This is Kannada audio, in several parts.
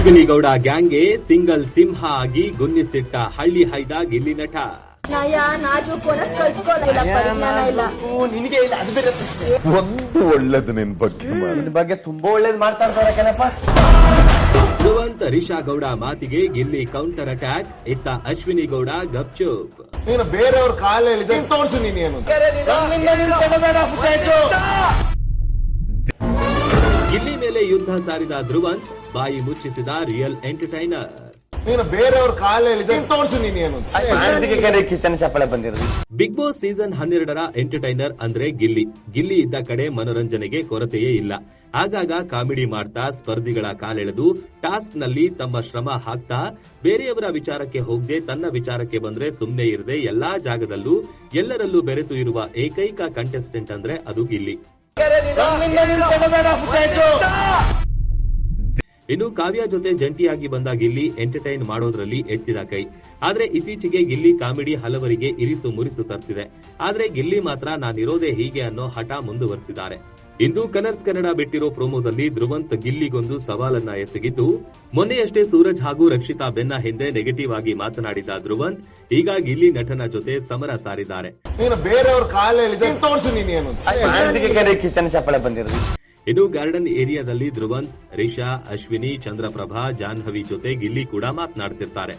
ಅಶ್ವಿನಿ ಗೌಡ ಗ್ಯಾಂಗ್ಗೆ ಸಿಂಗಲ್ ಸಿಂಹ ಆಗಿ ಗುನ್ನಿಸಿಟ್ಟ ಹಳ್ಳಿ ಹೈದ ಗಿಲ್ಲಿ ನಟ. ನಯ ನಾಜೂಕು ಕಲ್ತ್ಕೊಳ್ಳಲ್ಲ, ಪರಿಜ್ಞಾನ ಇಲ್ಲ, ನಿನಗೆ ಇಲ್ಲ. ಅದು ಬೇರೆ ಪ್ರಶ್ನೆ. ಒಂದು ಒಳ್ಳೇದು ನಿನ್ ಬಗ್ಗೆ ತುಂಬಾ ಒಳ್ಳೇದು ಮಾತಾಡ್ತಾರೆ ಕಣಪ್ಪ. ಧ್ರುವಂತ್ ರಿಷಾ ಗೌಡ ಮಾತಿಗೆ ಗಿಲ್ಲಿ ಕೌಂಟರ್ ಅಟ್ಯಾಕ್. ಇತ್ತ ಅಶ್ವಿನಿ ಗೌಡ ಗಪ್ಚೂಪ್. ನೀನು ಬೇರೆಯವ್ರ ಕಾಲಲ್ಲಿ ತೋರ್ಸು ನೀನೇನು. ಗಿಲ್ಲಿ ಮೇಲೆ ಯುದ್ಧ ಸಾರಿದ ಧ್ರುವಂತ್ ಬಾಯಿ ಮುಚ್ಚಿಸಿದ ರಿಯಲ್ ಎಂಟರ್ಟೈನರ್. ನೀನು ಬೇರೆಯವ್ರ ಕಾಲಲ್ಲಿ ತೋರ್ಸು ನೀನೇನು. ಕಿಚನ್ ಚಪ್ಪಳೆ ಬಂದಿರೋದು. ಬಿಗ್ ಬಾಸ್ ಸೀಸನ್ 12ರ ಎಂಟರ್ಟೈನರ್ ಅಂದ್ರೆ ಗಿಲ್ಲಿ. ಗಿಲ್ಲಿ ಇದ್ದ ಕಡೆ ಮನೋರಂಜನೆಗೆ ಕೊರತೆಯೇ ಇಲ್ಲ. ಆಗಾಗ ಕಾಮಿಡಿ ಮಾಡ್ತಾ ಸ್ಪರ್ಧಿಗಳ ಕಾಲೆಳೆದು ಟಾಸ್ಕ್ ನಲ್ಲಿ ತಮ್ಮ ಶ್ರಮ ಹಾಕ್ತಾ ಬೇರೆಯವರ ವಿಚಾರಕ್ಕೆ ಹೋಗದೆ ತನ್ನ ವಿಚಾರಕ್ಕೆ ಬಂದ್ರೆ ಸುಮ್ನೆ ಇರದೆ ಎಲ್ಲಾ ಜಾಗದಲ್ಲೂ ಎಲ್ಲರಲ್ಲೂ ಬೆರೆತು ಇರುವ ಏಕೈಕ ಕಂಟೆಸ್ಟೆಂಟ್ ಅಂದ್ರೆ ಅದು ಗಿಲ್ಲಿ. ಇನ್ನು ಕಾವ್ಯ ಜೊತೆ ಜಂಟಿಯಾಗಿ ಬಂದ ಗಿಲ್ಲಿ ಎಂಟರ್ಟೈನ್ ಮಾಡೋದ್ರಲ್ಲಿ ಎತ್ತಿದ ಕೈ. ಆದ್ರೆ ಇತ್ತೀಚೆಗೆ ಗಿಲ್ಲಿ ಕಾಮಿಡಿ ಹಲವರಿಗೆ ಇರಿಸು ಮುರಿಸು ತರ್ತಿದೆ. ಆದ್ರೆ ಗಿಲ್ಲಿ ಮಾತ್ರ ನಾನಿರೋದೇ ಹೀಗೆ ಅನ್ನೋ ಹಠ ಮುಂದುವರೆಸಿದ್ದಾರೆ. ಇಂದು ಕನರ್ಸ್ ಕನ್ನಡ ಬಿಟ್ಟಿರೋ ಪ್ರೋಮೋದಲ್ಲಿ ಧ್ರುವಂತ್ ಗಿಲ್ಲಿಗೊಂದು ಸವಾಲನ್ನ ಎಸಗಿದ್ದು, ಮೊನ್ನೆಯಷ್ಟೇ ಸೂರಜ್ ಹಾಗೂ ರಕ್ಷಿತಾ ಬೆನ್ನ ಹಿಂದೆ ನೆಗೆಟಿವ್ ಆಗಿ ಮಾತನಾಡಿದ ಧ್ರುವಂತ್ ಈಗ ಗಿಲ್ಲಿ ನಟನ ಜೊತೆ ಸಮರ ಸಾರಿದ್ದಾರೆ. ನೀನು ಬೇರೆಯವ್ರ ಕಾಲಲ್ಲಿ ತೋರ್ಸು ನೀನೇನು. ಕಿಚನ್ ಚಪ್ಪಳೆ ಬಂದಿರೋದು. ಇನ್ನು ಗಾರ್ಡನ್ ಏರಿಯಾದಲ್ಲಿ ಧ್ರುವಂತ್, ರಿಷಾ, ಅಶ್ವಿನಿ, ಚಂದ್ರಪ್ರಭಾ, ಜಾಹ್ನವಿ ಜೊತೆ ಗಿಲ್ಲಿ ಕೂಡ ಮಾತನಾಡ್ತಿರ್ತಾರೆ.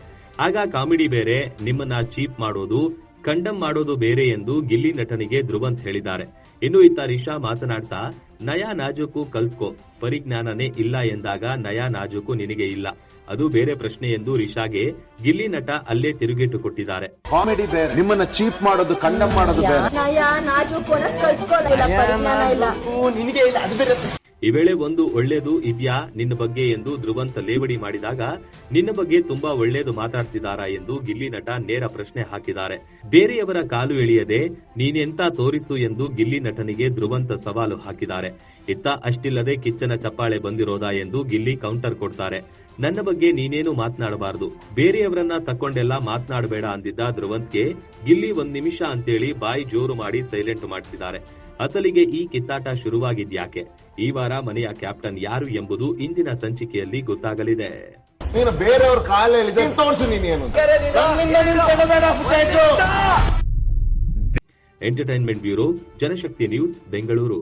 ಆಗ ಕಾಮಿಡಿ ಬೇರೆ, ನಿಮ್ಮನ್ನ ಚೀಪ್ ಮಾಡೋದು, ಕಂಡಮ್ ಮಾಡೋದು ಬೇರೆ ಎಂದು ಗಿಲ್ಲಿ ನಟನಿಗೆ ಧ್ರುವಂತ್ ಹೇಳಿದ್ದಾರೆ. ಇನ್ನು ಇತ್ತ ರಿಷಾ ಮಾತನಾಡ್ತಾ, ನಯ ನಾಜೂಕು ಕಲ್ತ್ಕೋ, ಪರಿಜ್ಞಾನನೇ ಇಲ್ಲ ಎಂದಾಗ ನಯ ನಾಜೂಕು ನಿನಗೆ ಇಲ್ಲ, ಅದು ಬೇರೆ ಪ್ರಶ್ನೆ ಎಂದು ರಿಷಾಗೆ ಗಿಲ್ಲಿ ನಟ ಅಲ್ಲೇ ತಿರುಗೇಟು ಕೊಟ್ಟಿದ್ದಾರೆ. ಕಾಮಿಡಿ ಬೇರೆ, ನಿಮ್ಮನ್ನ ಚೀಪ್ ಮಾಡೋದು, ಕಂಡಮ್ ಮಾಡೋದು ಬೇರೆ. ನಯ ನಾಜೂಕು ಕಲ್ತ್ಕೊಳ್ಳಲ್ಲ, ಪರಿಜ್ಞಾನ ಇಲ್ಲ, ನಿನಗೆ ಇಲ್ಲ. ಅದು ಬೇರೆ ಪ್ರಶ್ನೆ. ಈ ವೇಳೆ ಒಂದು ಒಳ್ಳೇದು ಇದ್ಯಾ ನಿನ್ನ ಬಗ್ಗೆ ಎಂದು ಧ್ರುವಂತ್ ಲೇವಡಿ ಮಾಡಿದಾಗ, ನಿನ್ನ ಬಗ್ಗೆ ತುಂಬಾ ಒಳ್ಳೇದು ಮಾತಾಡ್ತಿದ್ದಾರಾ ಎಂದು ಗಿಲ್ಲಿ ನಟ ನೇರ ಪ್ರಶ್ನೆ ಹಾಕಿದ್ದಾರೆ. ಬೇರೆಯವರ ಕಾಲು ಎಳೆಯದೆ ನೀನೆಂತ ತೋರಿಸು ಎಂದು ಗಿಲ್ಲಿ ನಟನಿಗೆ ಧ್ರುವಂತ್ ಸವಾಲು ಹಾಕಿದ್ದಾರೆ. ಇತ್ತ ಅಷ್ಟಿಲ್ಲದೆ ಕಿಚ್ಚನ ಚಪ್ಪಾಳೆ ಬಂದಿರೋದಾ ಎಂದು ಗಿಲ್ಲಿ ಕೌಂಟರ್ ಕೊಡ್ತಾರೆ. ನನ್ನ ಬಗ್ಗೆ ನೀನೇನು ಮಾತನಾಡಬಾರದು, ಬೇರೆಯವರನ್ನ ತಕ್ಕೊಂಡೆಲ್ಲ ಮಾತನಾಡಬೇಡ ಅಂದಿದ್ದ ಧ್ರುವಂತ್ಗೆ ಗಿಲ್ಲಿ ಒಂದ್ ನಿಮಿಷ ಅಂತೇಳಿ ಬಾಯಿ ಜೋರು ಮಾಡಿ ಸೈಲೆಂಟ್ ಮಾಡಿಸಿದ್ದಾರೆ. ಅಸಲಿಗೆ ಈ ಕಿತ್ತಾಟ ಶುರುವಾಗಿದ್ಯಾಕೆ? ಈ ವಾರ ಮನೆಯ ಕ್ಯಾಪ್ಟನ್ ಯಾರು ಎಂಬುದು ಇಂದಿನ ಸಂಚಿಕೆಯಲ್ಲಿ ಗೊತ್ತಾಗಲಿದೆ. ನೀನು ಬೇರೆಯವ್ರ ಕಾಲಲ್ಲಿ ತೋರ್ಸು ನೀನೇನು. ಎಂಟರ್ಟೈನ್ಮೆಂಟ್ ಬ್ಯೂರೋ, ಜನಶಕ್ತಿ ನ್ಯೂಸ್, ಬೆಂಗಳೂರು.